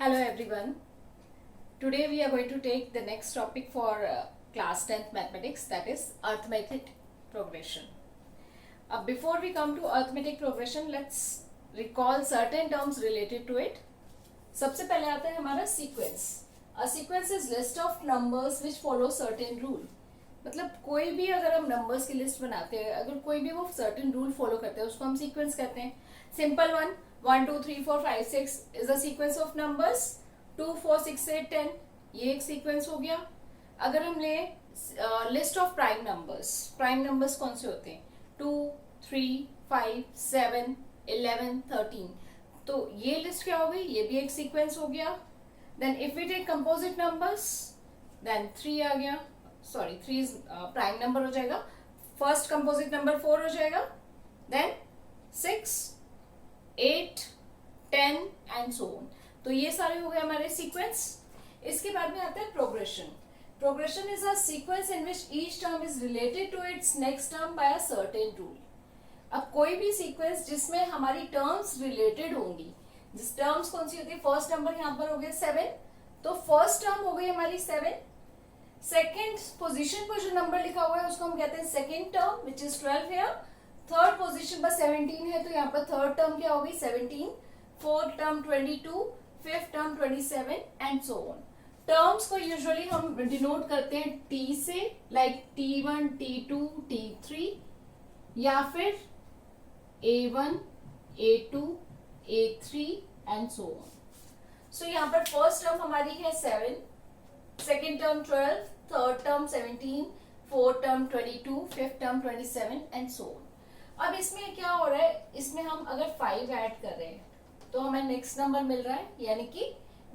Hello everyone. Today we are going to take the next topic for class 10th mathematics, that is arithmetic progression. Before we come to arithmetic progression, let's recall certain terms related to it. सबसे पहले आता है हमारा sequence. A sequence is list of numbers which follow certain rule. मतलब कोई भी अगर हम नंबर्स की लिस्ट बनाते हैं, अगर कोई भी वो सर्टेन रूल फॉलो करते हैं उसको हम सीक्वेंस कहते हैं. Simple one 1 2 3 4 5 6 is a sequence of numbers. 2 4 6 8 10 ये एक सीक्वेंस हो गया. अगर हम ले लिस्ट ऑफ प्राइम नंबर्स कौन से होते हैं? 2 3 5 7 11 13. तो ये लिस्ट क्या हो गई? ये भी एक सीक्वेंस हो गया. Then if we take composite numbers, then 3 आ गया. सॉरी 3 प्राइम नंबर हो जाएगा. फर्स्ट कंपोजिट नंबर 4 हो जाएगा. Then 6 8 10 and so on. तो ये सारे हो गए हमारे सीक्वेंस. इसके बाद में आता है progression. Progression is a sequence in which each term is related to its next term by a certain rule. अब कोई भी सीक्वेंस जिसमें हमारी टर्म्स रिलेटेड होंगी, जिस टर्म्स कौन सी होती है? फर्स्ट नंबर यहाँ पर हो गया 7, तो फर्स्ट टर्म हो गई हमारी 7. सेकेंड पोजीशन पर जो नंबर लिखा हुआ है उसको हम कहते हैं सेकेंड टर्म विच इज 12 है. थर्ड पोजीशन पर 17 है तो यहाँ पर थर्ड टर्म क्या होगी? 17. Fourth term 22, fifth term 27 and so on. Terms को यूजुअली हम डिनोट करते हैं टी से, लाइक T1, T2, T3, या फिर A1, A2, A3 and so on. सो यहाँ पर फर्स्ट टर्म हमारी है 7, second term 12, third term 17, fourth term 22, fifth term 27 and so on. अब इसमें क्या हो रहा है? इसमें हम अगर 5 ऐड कर रहे हैं तो हमें नेक्स्ट नंबर मिल रहा है, यानी कि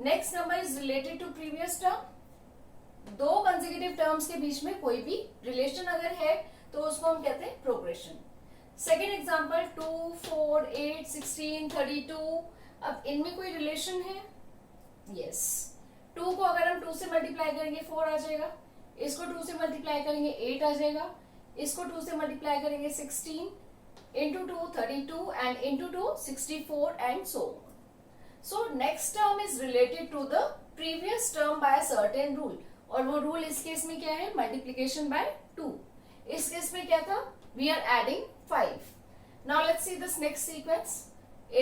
next number is related to previous term. दो कंसेक्यूटिव टर्म्स के बीच में कोई भी रिलेशन अगर है तो उसको हम कहते हैं प्रोग्रेशन. Second example 2 4 8 16 32. अब इनमें कोई रिलेशन है? यस. 2 को अगर हम 2 से मल्टीप्लाई करेंगे 4 आ जाएगा. इसको 2 से मल्टीप्लाई करेंगे 8 आ जाएगा. इसको 2 से मल्टीप्लाई करेंगे 16, into 2 32 and into 2 64 and so on. So next term is related to the previous term by a certain rule. और वो rule इस केस में क्या है? multiplication by 2. इस केस में क्या था? We are adding 5. Now let's see this next sequence.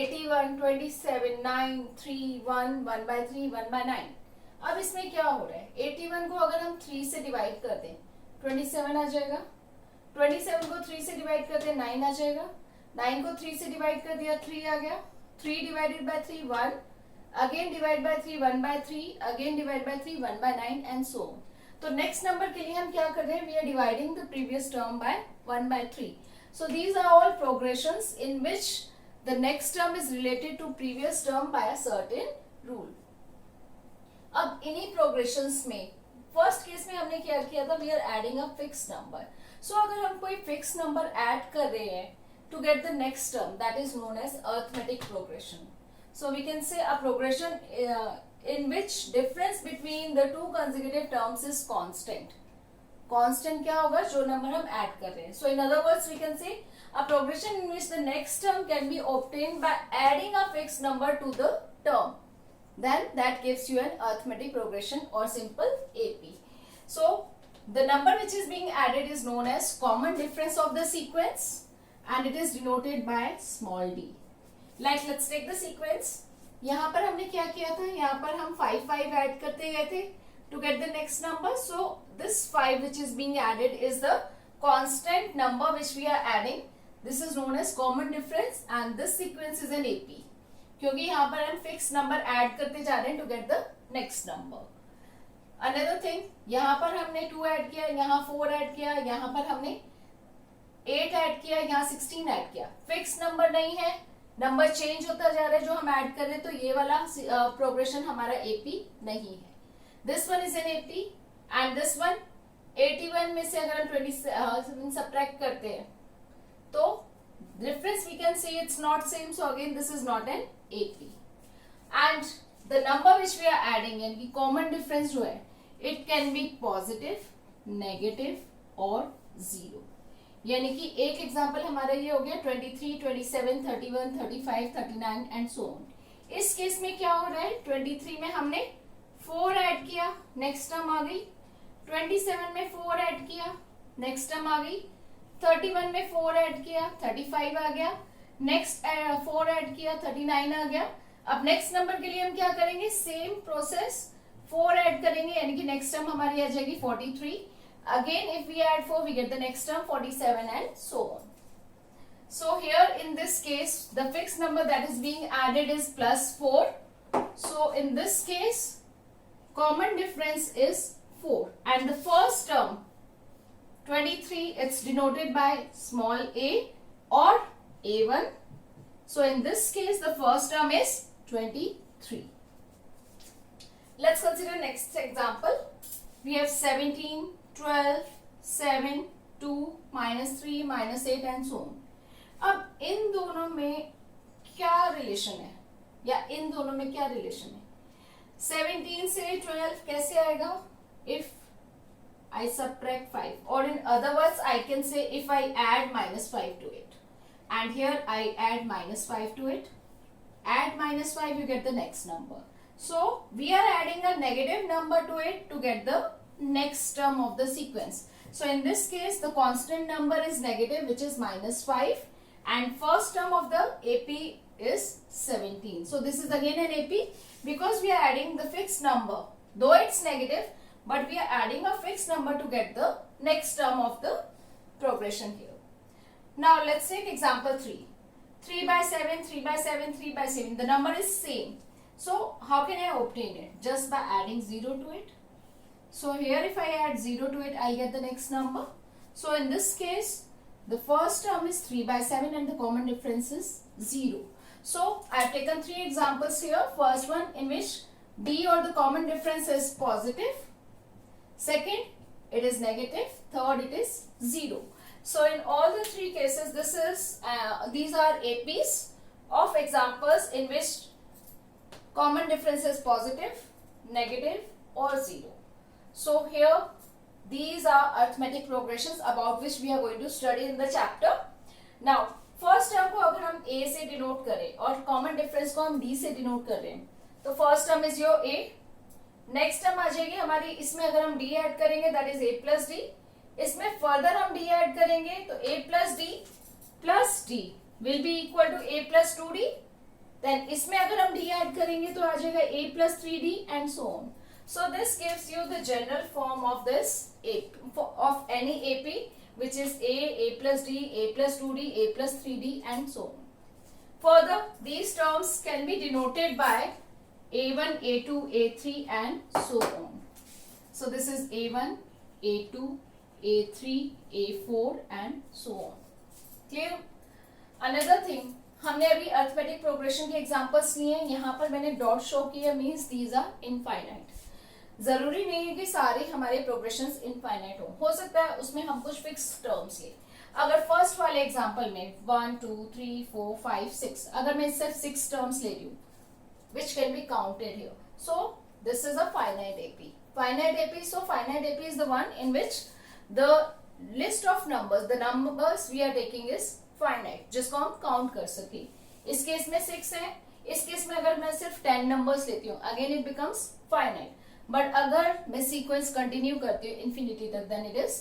81 27 9 3 1 1 by 3 1 by 9. अब इसमें क्या हो रहा है? 81 को अगर हम 3 से डिवाइड कर दें 27 आ जाएगा. 27 को 3 से डिवाइड कर दिया 9 आ जाएगा. 9 को 3 से डिवाइड कर दिया 3 आ गया. 3 divided by 3 1, again divide by 3 1 by 3, again divide by 3 1 by 9 and so on. तो नेक्स्ट नंबर के लिए हम क्या कर रहे हैं? We are dividing the previous term by 1 by 3. So these are all progressions in which the next term is related to previous term by a certain rule. अब इन्हीं प्रोग्रेशंस में फर्स्ट केस में हमने क्या किया था? We are adding a fix number. So अगर हम कोई फिक्स नंबर ऐड कर रहे हैं to get the next term, that is known as arithmetic progression. So we can say a progression in which difference between the two consecutive terms is constant. Constant क्या होगा? जो number हम add कर रहे हैं. So in other words we can say a progression in which the next term can be obtained by adding a fix number two the term. Then that gives you an arithmetic progression or simple AP. So the number which is being added is known as common difference of the sequence and it is denoted by small d. Like let's take the sequence. यहाँ पर हमने क्या किया था? यहाँ पर हम 5 5 add करते गए थे to get the next number. So this 5 which is being added is the constant number which we are adding. This is known as common difference and this sequence is an AP. क्योंकि यहाँ पर हम fix number add करते जा रहे हैं to get the next number. Another thing, यहाँ पर हमने 2 ऐड किया, यहाँ 4 ऐड किया, यहाँ पर हमने 8 ऐड किया, यहाँ 16 ऐड किया. फिक्स नंबर नहीं है, नंबर चेंज होता जा रहा है जो हम ऐड कर रहे हैं, तो ये वाला प्रोग्रेशन हमारा एपी नहीं है. This one is an AP and this one 81 में से अगर हम 27 सब्ट्रैक्ट करते हैं तो difference we can say it's not same, so again this is not an AP. And the number which we are adding in की common difference जो है it can be positive, negative or 0. यानी कि एक example हमारा ये हो गया 23, 27, 31, 35, 39 एंड सो ऑन. इस केस में क्या हो रहा है, 23 में हमने 4 ऐड किया, नेक्स्ट टर्म आ गई। 27 में 4 ऐड किया, नेक्स्ट टर्म आ गई। 31 में 4 ऐड किया, 35 आ गया। नेक्स्ट 4 ऐड किया, 39 आ गया। अब नेक्स्ट नंबर के लिए हम क्या करेंगे, सेम प्रोसेस, 4 ऐड करेंगे, यानी कि नेक्स्ट टर्म हमारी आ जाएगी 43। Again if we add 4 we get the next term 47 and so on. So here in this case the fixed number that is being added is +4. So in this case common difference is 4 and the first term 23 it's denoted by small a or a1. So in this case the first term is 23. Let's consider next example. We have 17, 12, 7, 2, -3, -8 and so on. अब इन दोनों में क्या relation है, या इन दोनों में क्या relation है? 17 से 12 कैसे आएगा? If I subtract 5 or in other words I can say if I add -5 to it and here I add -5 to it, add -5 you get the next number. So we are adding a negative number to it to get the next term of the sequence. So in this case the constant number is negative, which is -5. And first term of the AP is 17. So this is again an AP because we are adding the fixed number. Though it's negative, but we are adding a fixed number to get the next term of the progression here. Now let's take example 3. 3 by 7, 3 by 7, 3 by 7. The number is same. So how can I obtain it? Just by adding 0 to it. So here if I add 0 to it, I get the next number. So in this case, the first term is 3 by 7 and the common difference is 0. So I have taken 3 examples here. First one in which D or the common difference is positive. Second, it is negative. Third, it is 0. So in all the 3 cases, these are APs of examples in which common difference is positive, negative or 0. So here these are arithmetic progressions about which we are going to study in the chapter. Now first term को अगर हम A से denote करें और common difference को हम D से denote कर रहे हैं, तो first term is your A. next term आ जाएगी हमारी, इसमें अगर हम D ऐड करेंगे that is A plus D. इसमें further हम D ऐड करेंगे तो A plus D plus D will be equal to A plus 2D. then इसमें अगर हम D ऐड करेंगे तो आ जाएगा A plus 3D and so on. So this gives you the general form of this AP, of any AP, which is A plus D, A plus 2D, A plus 3D and so on. Further, these terms can be denoted by A1, A2, A3 and so on. So this is A1, A2, A3, A4 and so on. Clear? Another thing, हमने अभी arithmetic progression के examples लिए हैं, यहाँ पर मैंने dot show किया, means these are infinite. जरूरी नहीं है कि सारे हमारे प्रोग्रेशंस इनफाइनाइट हो सकता है उसमें हम कुछ फिक्स टर्म्स ले. अगर फर्स्ट वाले एग्जांपल में 1 2 3 4 5 6, अगर मैं सिर्फ 6 टर्म्स ले रही हूँ which can be counted here, so this is a finite AP. Finite AP, so finite AP is the one in which the list of numbers, the numbers we are taking is finite, जिसको हम count कर सके. इस case में 6 है, इस case में अगर मैं सिर्फ 10 नंबर्स लेती हूँ, again it becomes finite. But अगर मैं सीक्वेंस कंटिन्यू करती हूँ इन्फिनिटी तक, then it is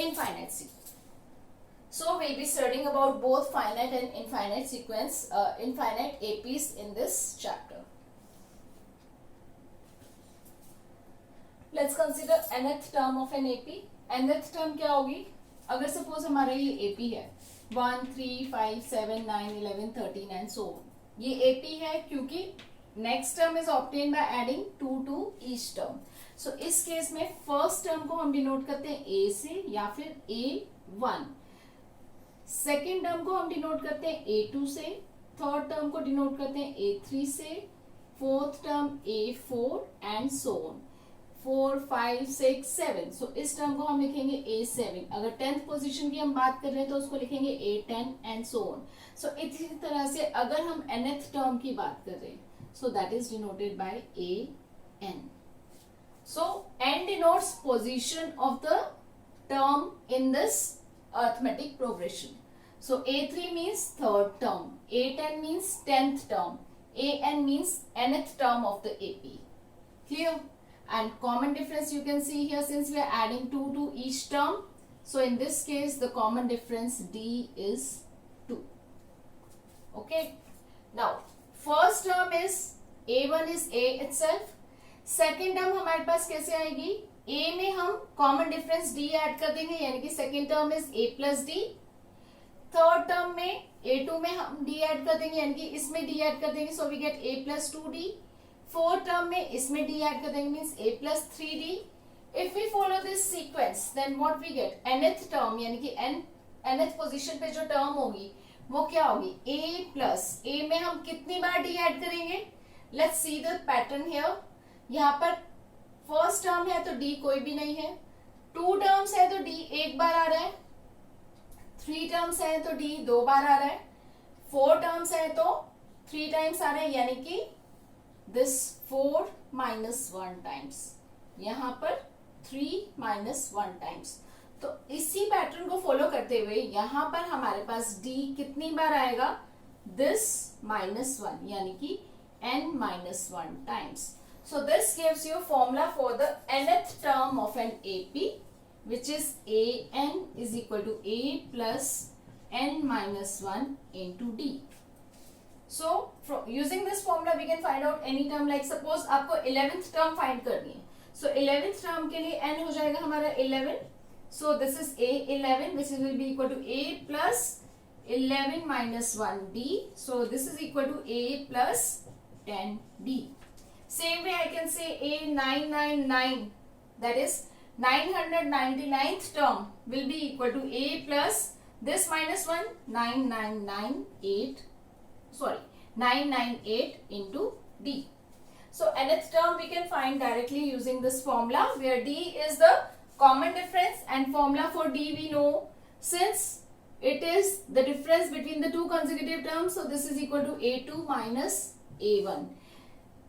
infinite sequence. So we'll be studying about both finite and infinite sequence, infinite APs in this chapter. Let's consider nth term of an AP. nth term क्या होगी? अगर suppose हमारा ये AP है 1 3 5 7 9 11 13 and so on. ये AP है क्योंकि next term is obtain by adding 2 to each term. So इस केस में फर्स्ट टर्म को हम डिनोट करते हैं A से या फिर A1. सेकेंड टर्म को हम डिनोट करते हैं A2 से, थर्ड टर्म को डिनोट करते हैं A3 से, fourth term A4 and so on. 4 5 6 7. सो इस टर्म को हम लिखेंगे A7. अगर 10th पोजीशन की हम बात कर रहे हैं तो उसको लिखेंगे A10 एंड सो ऑन. सो इसी तरह से अगर हम nth टर्म की बात कर रहे हैं, so that is denoted by AN. So N denotes position of the term in this arithmetic progression. So A3 means third term, A10 means 10th term, an means nth term of the AP. Clear? And common difference you can see here, since we are adding 2 to each term, so in this case the common difference D is 2. Okay, now first term is A1 is A itself. Second term हमारे पास कैसे आएगी, A में हम common difference D add कर देंगे, यानी कि second term is A plus D. Third term में A2 में हम D ऐड कर देंगे, यानी कि इसमें D ऐड कर देंगे, so we get A plus 2D. Fourth term में इसमें D ऐड कर देंगे, means A plus 3D. If we follow this sequence then what we get, nth term यानी कि nth पोजीशन पे जो टर्म होगी वो क्या होगी, A प्लस. A में हम कितनी बार D ऐड करेंगे, let's see the pattern here. यहाँ पर फर्स्ट टर्म है तो D कोई भी नहीं है, टू टर्म्स है तो D एक बार आ रहा है, थ्री टर्म्स है तो D दो बार आ रहा है, फोर टर्म्स है तो 3 टाइम्स आ रहा है, यानी कि दिस 4 माइनस 1 टाइम्स, यहाँ पर 3 माइनस 1 टाइम्स. तो इसी पैटर्न को फॉलो करते हुए यहाँ पर हमारे पास D कितनी बार आएगा, दिस माइनस 1, यानी कि n minus 1 times. So this gives you formula for the nth term of an AP, which is an is equal to A plus n minus 1 into D. So using this formula we can find out any term, like suppose आपको 11th term find करनी है, so 11th term के लिए n हो जाएगा हमारा 11, so this is A11 which will be equal to A plus 11 minus 1D, so this is equal to A plus 10D. Same way I can say A999, that is 999th term will be equal to A plus this minus 1, 998 into D. So nth term we can find directly using this formula, where D is the common difference, and formula for D we know, since it is the difference between the two consecutive terms, so this is equal to A2 minus A1.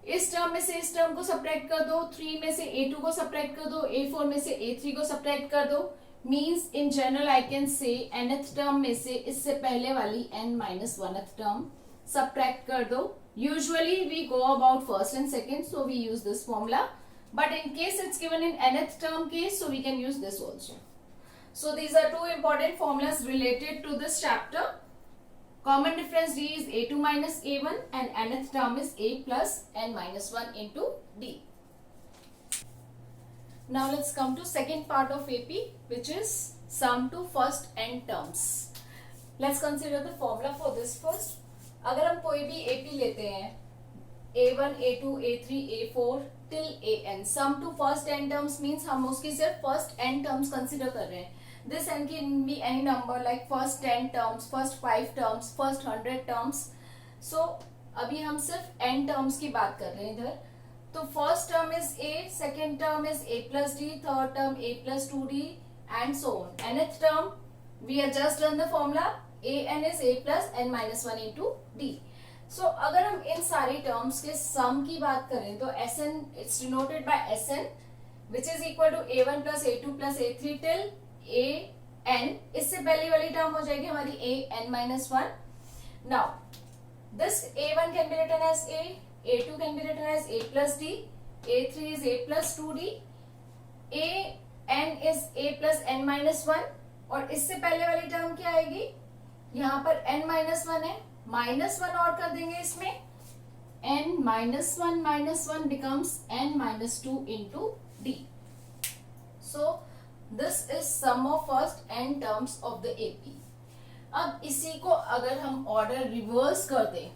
इस term में से इस term को subtract कर दो, 3 में से A2 को सब्ट्रैक्ट कर दो, A4 में से A3 को सब्ट्रैक्ट कर दो, means in general I can से nth टर्म में से इससे पहले वाली n minus 1th term subtract कर दो. Usually we go about first and second, so we use this formula, but in case it's given in nth term case, so we can use this also. So these are two important formulas related to this chapter. Common difference D is A2 minus A1 and nth term is A plus n minus 1 into D. Now let's come to second part of AP, which is sum to first n terms. Let's consider the formula for this first. अगर हम कोई भी AP लेते हैं, A1, A2, A3, A4 till AN, sum to first n terms means हम उसकी सिर्फ first n terms consider कर रहे हैं. This n can be any number, like first 10 terms, first 5 terms, first 100 terms. So अभी हम सिर्फ n terms की बात कर रहे हैं इधर. तो first term is A, second term is A plus D, third term A plus 2D and so on. Nth term we have just done the formula, an is A plus n minus 1 into D. So अगर हम इन सारी terms के sum की बात करें तो Sn it's denoted by Sn, which is equal to A1 plus A2 plus A3 till A n. इससे पहले वाली टर्म हो जाएगी हमारी A n minus 1. Now this A1 can be written as A, A2 can be written as A plus D, A3 is A plus 2D, A n is A plus n minus 1. और इससे पहले वाली term क्या आएगी, यहाँ पर n minus 1 है, minus 1 और कर देंगे इसमें, n minus 1 becomes n minus 2 into D. So this is sum of first n terms of the AP. अब इसी को अगर हम ऑर्डर रिवर्स कर दें,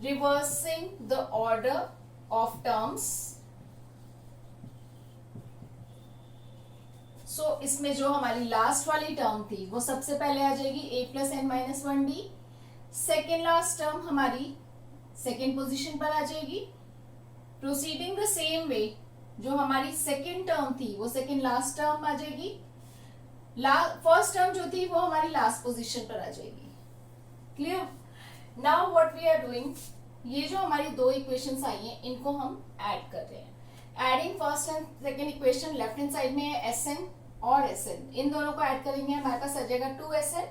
reversing the order of terms, so इसमें जो हमारी लास्ट वाली टर्म थी वो सबसे पहले आ जाएगी A plus n minus 1D. Second last term हमारी सेकेंड पोजीशन पर आ जाएगी. प्रोसीडिंग द सेम वे, जो हमारी सेकेंड टर्म थी वो सेकेंड लास्ट टर्म आ जाएगी, फर्स्ट टर्म जो थी वो हमारी लास्ट पोजीशन पर आ जाएगी. Clear? Now what we are doing, ये जो हमारी दो इक्वेशंस आई हैं इनको हम ऐड कर रहे हैं. Adding first and second equation, left hand side में है Sn और Sn, इन दोनों को ऐड करेंगे, हमारे पास आ जाएगा 2Sn.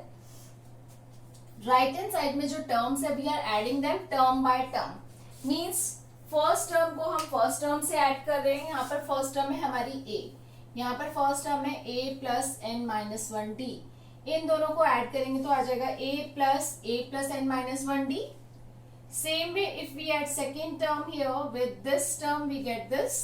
राइट हैंड साइड में जो टर्म्स है we are adding them term by term. Means first term को हम फर्स्ट टर्म से ऐड कर रहे हैं। यहाँ पर फर्स्ट टर्म है हमारी ए, यहाँ पर फर्स्ट टर्म है a plus n minus one d. इन दोनों को ऐड करेंगे तो आ जाएगा a plus n minus one d. Same way if we add second term here with this term we get this.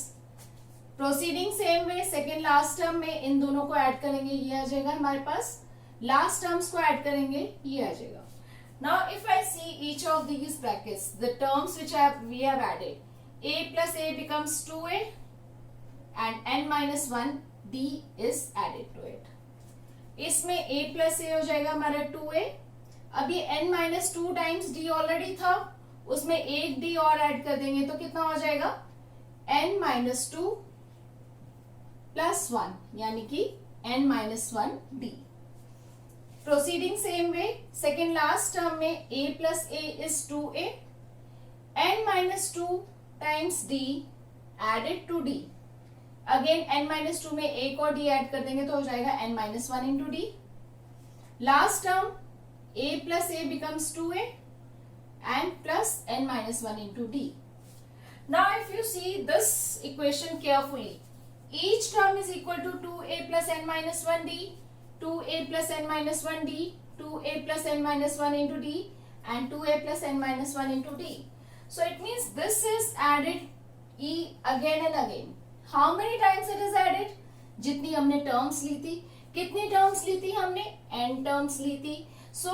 Proceeding same way second last term में इन दोनों को ऐड करेंगे, ये आ जाएगा हमारे पास। लास्ट टर्म्स को ऐड करेंगे, ये आ जाएगा। Now if I see each of these brackets the terms which we have added, a plus a becomes 2a and n minus 1 d is added to it। इसमें a plus a हो जाएगा हमारा 2a। अब ये n minus 2 times d already था, उसमें एक d और ऐड कर देंगे तो कितना हो जाएगा n minus 2 प्लस 1 यानी कि n minus 1 d। Proceeding same way second last term में a plus a is 2a, n minus 2 times d added to d। Again n minus 2 में एक और d ऐड कर देंगे तो हो जाएगा n minus 1 into d। Last term a plus a becomes 2a and plus n minus 1 into d। Now if you see this equation carefully, each term is equal to 2a plus n minus 1 d, 2a plus n minus 1 d, 2a plus n minus 1 into d and 2a plus n minus 1 into d। So it means this is added e again and again। How many times it is added? जितनी हमने terms ली थी। कितनी terms ली थी हमने? n terms ली थी। So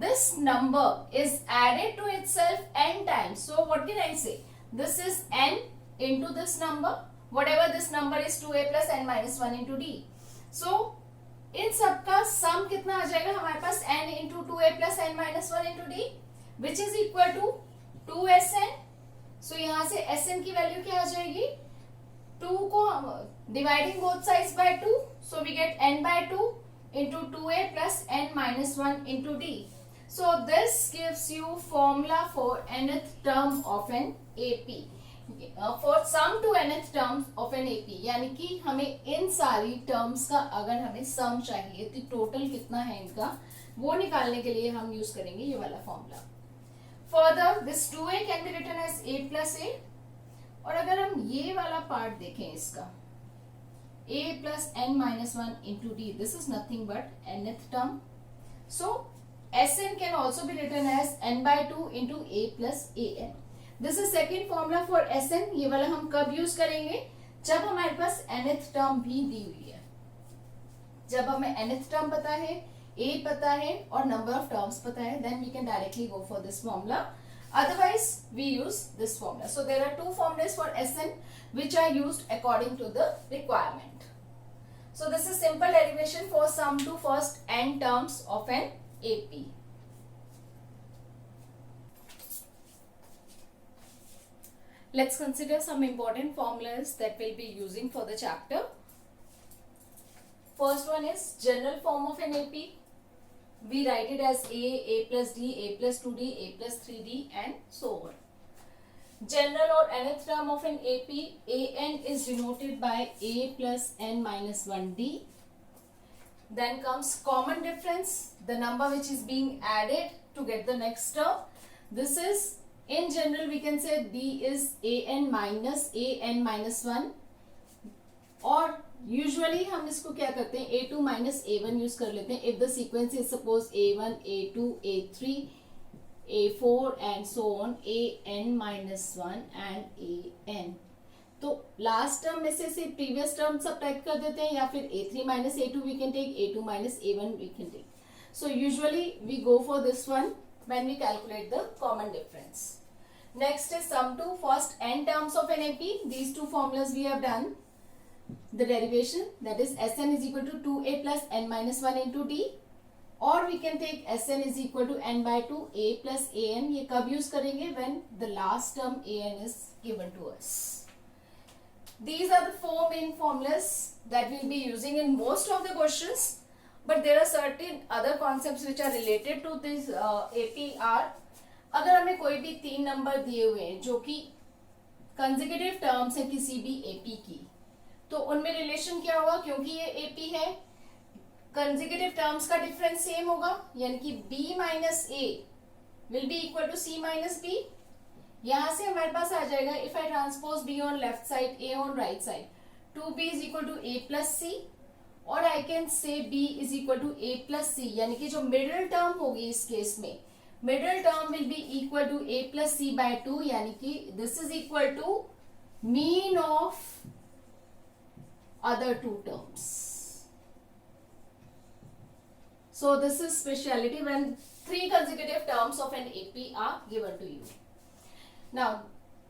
this number is added to itself n times। So what can I say? This is n into this number, whatever this number is 2a plus n minus 1 into d। So इन सबका सम कितना आ जाएगा हमारे पास n into 2a plus n minus 1 into d which is equal to 2sn। सो यहां से sn की value क्या आ जाएगी? 2 को dividing both sides by 2, so we get n by 2 into 2a plus n minus 1 into d। So this gives you formula for nth term of an AP, for sum to nth terms of an AP। यानी कि हमें इन सारी terms का अगर हमें सम चाहिए तो total कितना है इनका, वो निकालने के लिए हम यूज करेंगे ये वाला formula. Further this 2a can be written as a plus a। और अगर हम ये वाला पार्ट देखें इसका, a plus n minus 1 into D, this is nothing but nth term. So sn can also be written as n by 2 into a plus an। This is second formula for sn। ये वाला हम कब use करेंगे? जब हमारे पास nth term भी दी हुई है। जब हमें nth टर्म पता है, a पता है और नंबर ऑफ टर्म्स पता है, then we can directly go for this formula. Otherwise we use this formula. So there are two formulas for sn which are used according to the requirement। So this is simple derivation for sum to first n terms of an AP। Let's consider some important formulas that we'll be using for the chapter। First one is general form of an AP। We write it as a plus d, a plus 2d, a plus 3d and so on। General or nth term of an AP, an is denoted by a plus n minus 1d। Then comes common difference, the number which is being added to get the next term। This is in general we can say d is an minus 1। और usually हम इसको क्या करते हैं, a2 minus a1 use कर लेते हैं। If the sequence is suppose a1 a2 a3 a4 and so on, an minus 1 and an। तो लास्ट टर्म में से प्रीवियस टर्म सब टाइप कर देते हैं, या फिर a3 minus a2 we can take, a2 minus a1 we can take। So usually we go for this one when we calculate the common difference। Next is sum to first n terms of an AP। These two formulas we have done the derivation, that is sn is equal to 2a plus n minus 1 into d, or we can take sn is equal to n by 2 a plus an। ये कब use करेंगे? when the last term an is given to us। These are the four main formulas that we'll be using in most of the questions, but there are certain other concepts which are related to this APR। अगर हमें कोई भी 3 number दिए हुए हैं जो कि consecutive terms है किसी भी AP की, तो उनमें रिलेशन क्या होगा? क्योंकि ये AP है, कंसेक्यूटिव टर्म्स का डिफरेंस सेम होगा, यानी कि b minus a will be equal to c minus b. यहां से हमारे पास आ जाएगा if I transpose b on left side, a on right side, 2b is equal to a plus c, और I can say b is equal to a plus c, यानी कि जो मिडिल टर्म होगी इस केस में, middle term will be equal to a plus c by 2, यानी कि this is equal to mean of other two terms. So this is speciality when three consecutive terms of an AP are given to you. Now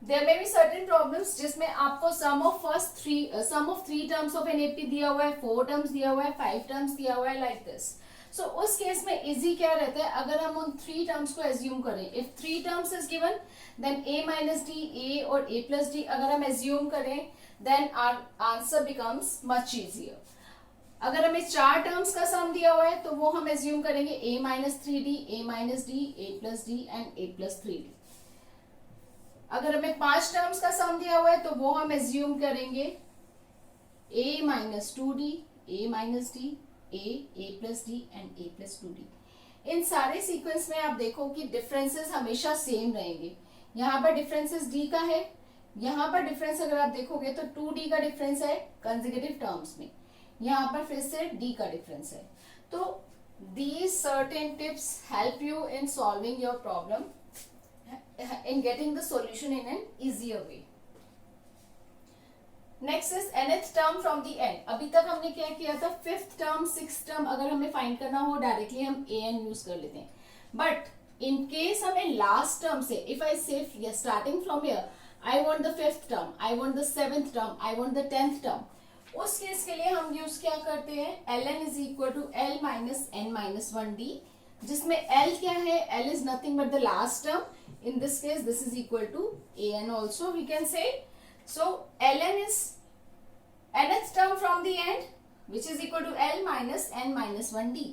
there may be certain problems जिसमें आपको sum of three terms of an AP दिया हुआ है, 4 terms दिया हुआ है, 5 terms दिया हुआ है, like this. So उस केस में easy क्या रहता है, अगर हम उन 3 terms को assume करें, if 3 terms is given then a minus d, a और a plus d अगर हम assume करें then our answer becomes much easier. अगर हमें 4 टर्म्स का सम दिया हुआ है तो वो हम एज्यूम करेंगे a minus 3d, a minus d, a plus d and a plus 3d. अगर हमें 5 टर्म्स का सम दिया हुआ है तो वो हम एज्यूम करेंगे a minus 2d, a minus d, a plus d and a plus 2d. इन सारे सीक्वेंस में आप देखो कि डिफरेंसेस हमेशा सेम रहेंगे. यहाँ पर डिफरेंसेस d का है, यहाँ पर डिफरेंस अगर आप देखोगे तो 2d का डिफरेंस है कंसेक्यूटिव टर्म्स में, यहाँ पर फिर से d का डिफरेंस है. तो these certain tips help you in solving your problem, in getting the solution in an easier way. Next is nth term from the end. अभी तक हमने क्या किया था, 5th term 6th term अगर हमें फाइंड करना हो डायरेक्टली हम an यूज कर लेते हैं, बट इन केस हमें लास्ट टर्म से, इफ आई से starting from here I want the 5th term, I want the 7th term, I want the 10th term. उस केस के लिए हम यूज क्या करते हैं, ln is equal to l minus n minus 1d, जिसमें l क्या है, l is nothing but the last term. In this case, this is equal to an also we can say. So ln is nth term from the end, which is equal to l minus n minus 1d.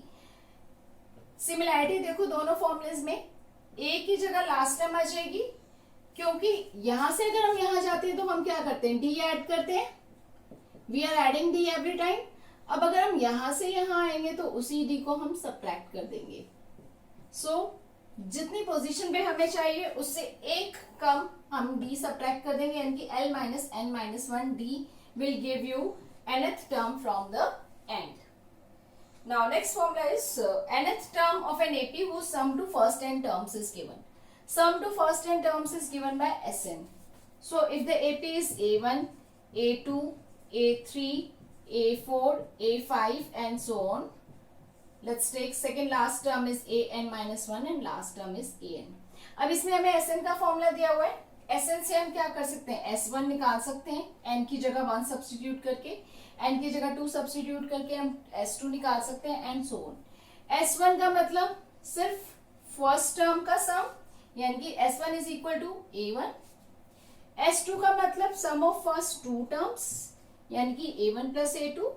Similarity देखो दोनों formulas में, a की जगह last term आ जाएगी, क्योंकि यहां से अगर हम यहां जाते हैं तो हम क्या करते हैं, डी ऐड करते हैं, we are adding D every time. अब अगर हम यहां से यहां आएंगे तो उसी डी को हम सब्ट्रैक्ट कर देंगे. सो जितनी पोजीशन पे हमें चाहिए उससे एक कम हम डी सब्ट्रैक्ट कर देंगे, यानी कि l minus n minus 1 D will give you nth term from the end. Now next formula is nth term of an AP whose sum to first n terms is given. Sum to first n terms is given by Sn. So if the AP is A1, A2, A3, A4, A5 and so on. Let's take second last term is An minus 1 and last term is An. अब इसमें हमें Sn का formula दिया हुआ है. Sn से हम क्या कर सकते हैं, S1 निकाल सकते हैं, n की जगह 1 सब्स्टिट्यूट करके, n की जगह 2 सब्स्टिट्यूट करके हम S2 निकाल सकते हैं एंड सो ऑन. S1 का मतलब सिर्फ फर्स्ट टर्म का सम, यानी कि S1 is equal to A1. S2 का मतलब सम ऑफ फर्स्ट 2 टर्म्स, यानी कि A1 plus A2.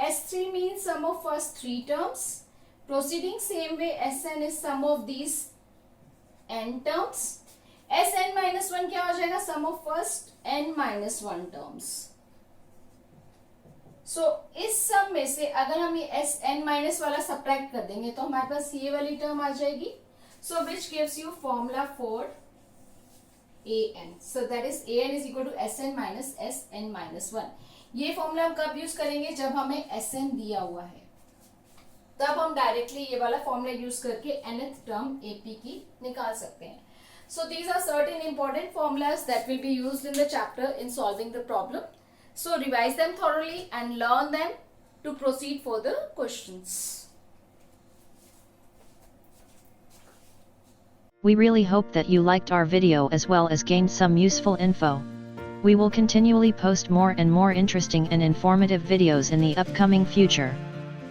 S3 mean sum of first 3 terms. Proceeding same way Sn is sum of these n terms. Sn minus 1 क्या हो जाएगा, sum of first n minus 1 terms. So इस sum में से अगर हम ये Sn माइनस वाला सब्ट्रैक्ट कर देंगे तो हमारे पास ये वाली टर्म आ जाएगी. So which gives you formula for an. So that is an is equal to Sn minus Sn minus 1. ये फॉर्मूला हम कब यूज करेंगे, जब हमें Sn दिया हुआ है, तब हम डायरेक्टली ये वाला फॉर्मूला यूज करके nth टर्म AP की निकाल सकते हैं. So these are certain important formulas that will be used in the chapter in solving the problem. So revise them thoroughly and learn them to proceed for the questions. We really hope that you liked our video as well as gained some useful info. We will continually post more and more interesting and informative videos in the upcoming future.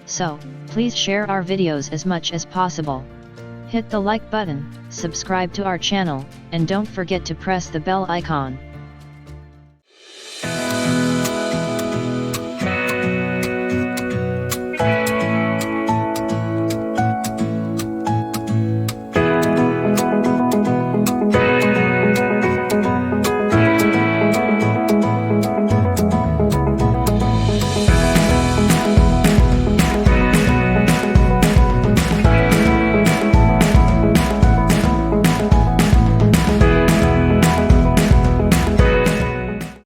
So, please share our videos as much as possible. Hit the like button, subscribe to our channel, and don't forget to press the bell icon.